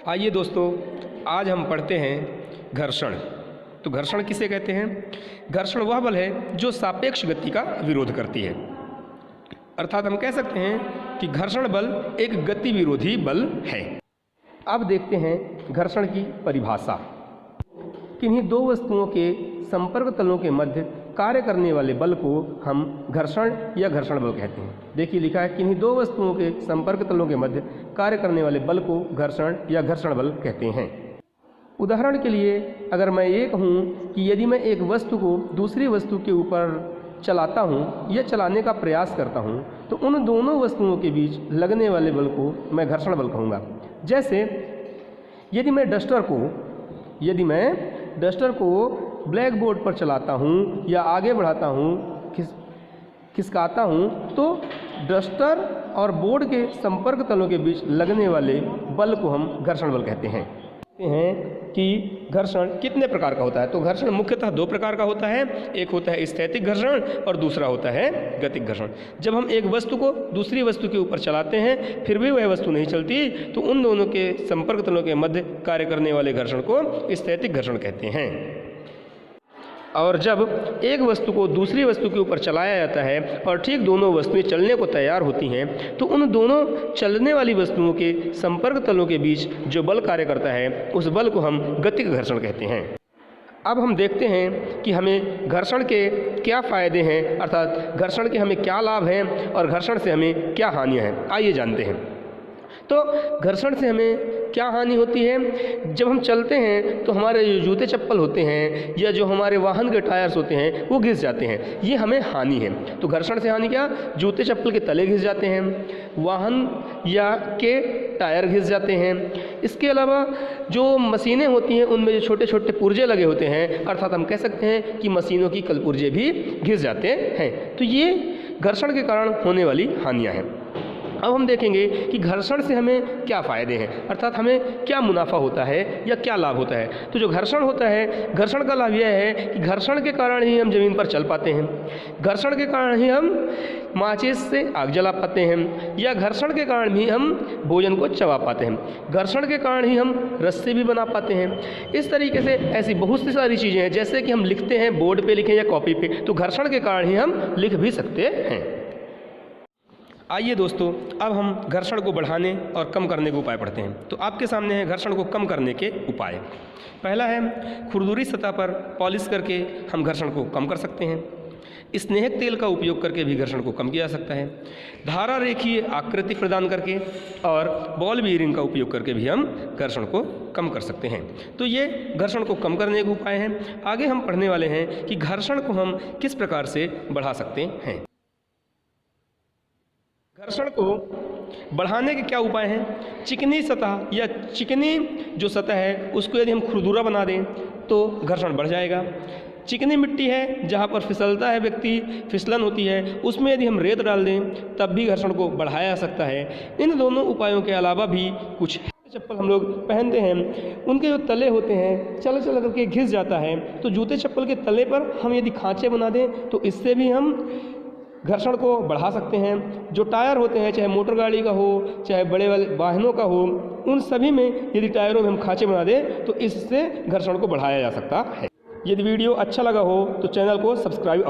आइए दोस्तों, आज हम पढ़ते हैं घर्षण। तो घर्षण किसे कहते हैं? घर्षण वह बल है जो सापेक्ष गति का विरोध करती है। अर्थात हम कह सकते हैं कि घर्षण बल एक गति विरोधी बल है। अब देखते हैं घर्षण की परिभाषा। किन्हीं दो वस्तुओं के संपर्क तलों के मध्य कार्य करने वाले बल को हम घर्षण या घर्षण बल कहते हैं। देखिए लिखा है, किन्हीं दो वस्तुओं के संपर्क तलों के मध्य कार्य करने वाले बल को घर्षण या घर्षण बल कहते हैं। उदाहरण के लिए अगर मैं ये कहूँ कि यदि मैं एक वस्तु को दूसरी वस्तु के ऊपर चलाता हूँ या चलाने का प्रयास करता हूँ तो उन दोनों वस्तुओं के बीच लगने वाले बल को मैं घर्षण बल कहूँगा। जैसे यदि मैं डस्टर को ब्लैक बोर्ड पर चलाता हूँ या आगे बढ़ाता हूँ, खिसकाता हूँ, तो डस्टर और बोर्ड के संपर्क तलों के बीच लगने वाले बल को हम घर्षण बल कहते हैं। कि घर्षण कितने प्रकार का होता है? तो घर्षण मुख्यतः दो प्रकार का होता है। एक होता है स्थैतिक घर्षण और दूसरा होता है गतिक घर्षण। जब हम एक वस्तु को दूसरी वस्तु के ऊपर चलाते हैं फिर भी वह वस्तु नहीं चलती तो उन दोनों के संपर्क तलों के मध्य कार्य करने वाले घर्षण को स्थैतिक घर्षण कहते हैं। और जब एक वस्तु को दूसरी वस्तु के ऊपर चलाया जाता है और ठीक दोनों वस्तुएं चलने को तैयार होती हैं तो उन दोनों चलने वाली वस्तुओं के संपर्क तलों के बीच जो बल कार्य करता है उस बल को हम गतिक घर्षण कहते हैं। अब हम देखते हैं कि हमें घर्षण के क्या फ़ायदे हैं, अर्थात घर्षण के हमें क्या लाभ हैं और घर्षण से हमें क्या हानियाँ हैं। आइए जानते हैं। तो घर्षण से हमें क्या हानि होती है? जब हम चलते हैं तो हमारे जो जूते चप्पल होते हैं या जो हमारे वाहन के टायर्स होते हैं वो घिस जाते हैं, ये हमें हानि है। तो घर्षण से हानि क्या? जूते चप्पल के तले घिस जाते हैं, वाहन या के टायर घिस जाते हैं। इसके अलावा जो मशीनें होती हैं उनमें जो छोटे छोटे पुर्जे लगे होते हैं, अर्थात हम कह सकते हैं कि मशीनों की कलपुर्जे भी घिस जाते हैं। तो ये घर्षण के कारण होने वाली हानियाँ हैं। अब हम देखेंगे कि घर्षण से हमें क्या फ़ायदे हैं, अर्थात हमें क्या मुनाफा होता है या क्या लाभ होता है। तो जो घर्षण होता है, घर्षण का लाभ यह है कि घर्षण के कारण ही हम ज़मीन पर चल पाते हैं, घर्षण के कारण ही हम माचिस से आग जला पाते हैं या घर्षण के कारण ही हम भोजन को चबा पाते हैं, घर्षण के कारण ही हम रस्सी भी बना पाते हैं। इस तरीके से ऐसी बहुत सी सारी चीज़ें हैं, जैसे कि हम लिखते हैं, बोर्ड पे लिखें या कॉपी पे, तो घर्षण के कारण ही हम लिख भी सकते हैं। आइए दोस्तों, अब हम घर्षण को बढ़ाने और कम करने के उपाय पढ़ते हैं। तो आपके सामने है घर्षण को कम करने के उपाय। पहला है खुरदुरी सतह पर पॉलिश करके हम घर्षण को कम कर सकते हैं। स्नेहक तेल का उपयोग करके भी घर्षण को कम किया जा सकता है। धारा रेखीय आकृति प्रदान करके और बॉल बीयरिंग का उपयोग करके भी हम घर्षण को कम कर सकते हैं। तो ये घर्षण को कम करने के उपाय हैं। आगे हम पढ़ने वाले हैं कि घर्षण को हम किस प्रकार से बढ़ा सकते हैं। घर्षण को बढ़ाने के क्या उपाय हैं? चिकनी सतह या चिकनी जो सतह है उसको यदि हम खुरदुरा बना दें तो घर्षण बढ़ जाएगा। चिकनी मिट्टी है जहाँ पर फिसलता है व्यक्ति, फिसलन होती है, उसमें यदि हम रेत डाल दें तब भी घर्षण को बढ़ाया जा सकता है। इन दोनों उपायों के अलावा भी कुछ चप्पल हम लोग पहनते हैं, उनके जो तले होते हैं चल चल करके घिस जाता है, तो जूते चप्पल के तले पर हम यदि खाँचे बना दें तो इससे भी हम घर्षण को बढ़ा सकते हैं। जो टायर होते हैं, चाहे मोटर गाड़ी का हो चाहे बड़े वाले वाहनों का हो, उन सभी में यदि टायरों में हम खाँचे बना दें तो इससे घर्षण को बढ़ाया जा सकता है। यदि वीडियो अच्छा लगा हो तो चैनल को सब्सक्राइब